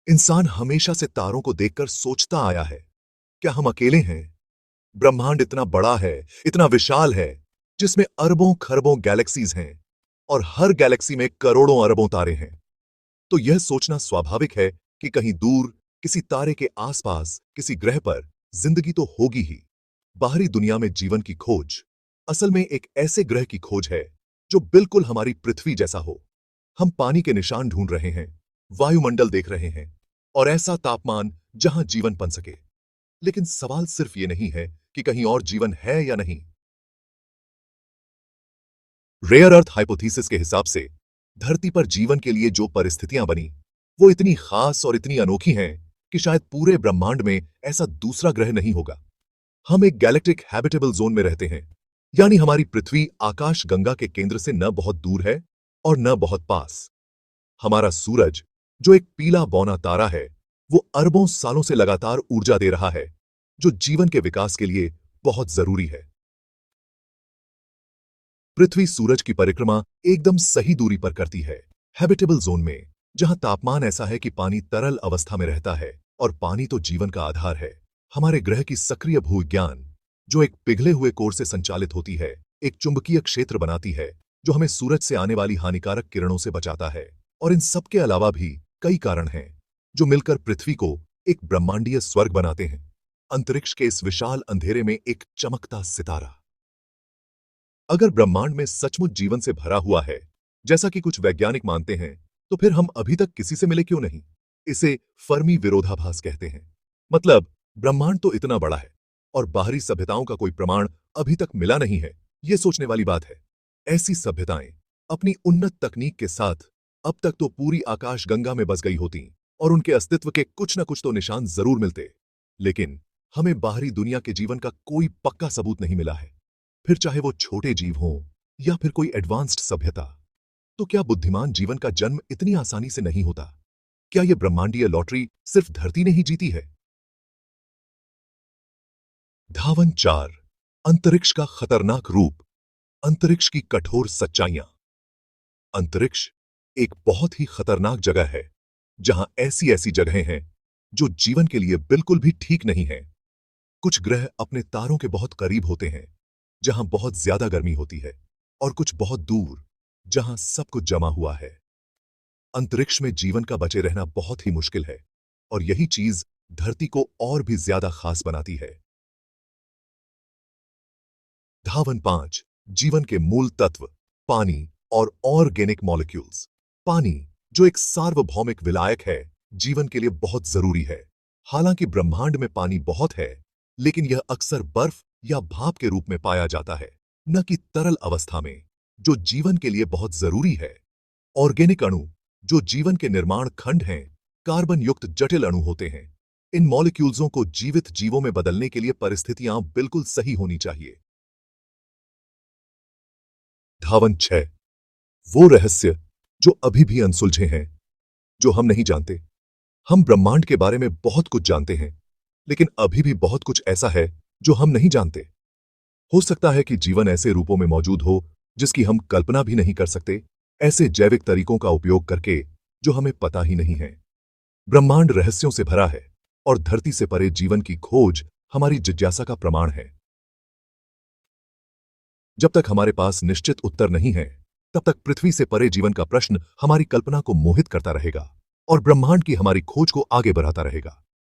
इंसान हमेशा से तारों को देखकर सोचता आया है, क्या हम अकेले हैं? ब्रह्मांड इतना बड़ा है, इतना विशाल है, जिसमें अरबों खरबों गैलेक्सीज हैं और हर गैलेक्सी में करोड़ों अरबों तारे हैं। तो यह सोचना स्वाभाविक है कि कहीं दूर, किसी तारे के आसपास, किसी ग्रह पर जिंदगी तो होगी ही। बाहरी दुनिया में जीवन की खोज असल में एक ऐसे ग्रह की खोज है जो बिल्कुल हमारी पृथ्वी जैसा हो। हम पानी के निशान ढूंढ रहे हैं, वायुमंडल देख रहे हैं और ऐसा तापमान जहां जीवन पन सके। लेकिन सवाल सिर्फ ये नहीं है कि कहीं और जीवन है या नहीं। रेयर अर्थ हाइपोथेसिस के हिसाब से धरती पर जीवन के लिए जो परिस्थितियां बनी, वो इतनी खास और इतनी अनोखी हैं कि शायद पूरे ब्रह्मांड में ऐसा दूसरा ग्रह नहीं होगा। हम एक गैलेक्टिक हैबिटेबल जोन में रहते हैं, यानी हमारी पृथ्वी आकाश गंगा के केंद्र से न बहुत दूर है और न बहुत पास। हमारा सूरज, जो एक पीला बौना तारा है, वो अरबों सालों से लगातार ऊर्जा दे रहा है, जो जीवन के विकास के लिए बहुत जरूरी है। पृथ्वी सूरज की परिक्रमा एकदम सही दूरी पर करती है, हैबिटेबल जोन में, जहां तापमान ऐसा है कि पानी तरल अवस्था में रहता है और पानी तो जीवन का आधार है। हमारे ग्रह की सक्रिय भूविज्ञान, जो एक पिघले हुए कोर से संचालित होती है, एक चुंबकीय क्षेत्र बनाती है जो हमें सूरज से आने वाली हानिकारक किरणों से बचाता है। और इन सब के अलावा भी कई कारण हैं जो मिलकर पृथ्वी को एक ब्रह्मांडीय स्वर्ग बनाते हैं। अंतरिक्ष के इस विशाल अंधेरे में एक चमकता सितारा। अगर ब्रह्मांड में सचमुच जीवन से भरा हुआ है, जैसा कि कुछ वैज्ञानिक मानते हैं, तो फिर हम अभी तक किसी से मिले क्यों नहीं? इसे फर्मी विरोधाभास कहते हैं। मतलब, ब्रह्मांड तो इतना बड़ा है और बाहरी सभ्यताओं का कोई प्रमाण अभी तक मिला नहीं है। यह सोचने वाली बात है। ऐसी सभ्यताएं अपनी उन्नत तकनीक के साथ अब तक तो पूरी आकाशगंगा में बस गई होती और उनके अस्तित्व के कुछ न कुछ तो निशान जरूर मिलते। लेकिन हमें बाहरी दुनिया के जीवन का कोई पक्का सबूत नहीं मिला है, फिर चाहे वो छोटे जीव हों या फिर कोई एडवांस्ड सभ्यता। तो क्या बुद्धिमान जीवन का जन्म इतनी आसानी से नहीं होता? क्या यह ब्रह्मांडीय लॉटरी सिर्फ धरती ने ही जीती है? धावन 4, अंतरिक्ष का खतरनाक रूप, अंतरिक्ष की कठोर सच्चाइयां। अंतरिक्ष एक बहुत ही खतरनाक जगह है, जहां ऐसी ऐसी जगहें हैं जो जीवन के लिए बिल्कुल भी ठीक नहीं है। कुछ ग्रह अपने तारों के बहुत करीब होते हैं, जहां बहुत ज्यादा गर्मी होती है, और कुछ बहुत दूर, जहां सब कुछ जमा हुआ है। अंतरिक्ष में जीवन का बचे रहना बहुत ही मुश्किल है, और यही चीज धरती को और भी ज्यादा खास बनाती है। धावन 5, जीवन के मूल तत्व, पानी और ऑर्गेनिक मॉलिक्यूल्स। पानी, जो एक सार्वभौमिक विलायक है, जीवन के लिए बहुत जरूरी है। हालांकि ब्रह्मांड में पानी बहुत है, लेकिन यह अक्सर बर्फ या भाप के रूप में पाया जाता है, न कि तरल अवस्था में, जो जीवन के लिए बहुत जरूरी है। ऑर्गेनिक अणु, जो जीवन के निर्माण खंड हैं, कार्बन युक्त जटिल अणु होते हैं। इन मॉलिक्यूल्सों को जीवित जीवों में बदलने के लिए परिस्थितियां बिल्कुल सही होनी चाहिए। धावन 6, वो रहस्य जो अभी भी अनसुलझे हैं, जो हम नहीं जानते। हम ब्रह्मांड के बारे में बहुत कुछ जानते हैं, लेकिन अभी भी बहुत कुछ ऐसा है जो हम नहीं जानते। हो सकता है कि जीवन ऐसे रूपों में मौजूद हो जिसकी हम कल्पना भी नहीं कर सकते, ऐसे जैविक तरीकों का उपयोग करके जो हमें पता ही नहीं है। ब्रह्मांड रहस्यों से भरा है और धरती से परे जीवन की खोज हमारी जिज्ञासा का प्रमाण है। जब तक हमारे पास निश्चित उत्तर नहीं है, तब तक पृथ्वी से परे जीवन का प्रश्न हमारी कल्पना को मोहित करता रहेगा और ब्रह्मांड की हमारी खोज को आगे बढ़ाता रहेगा।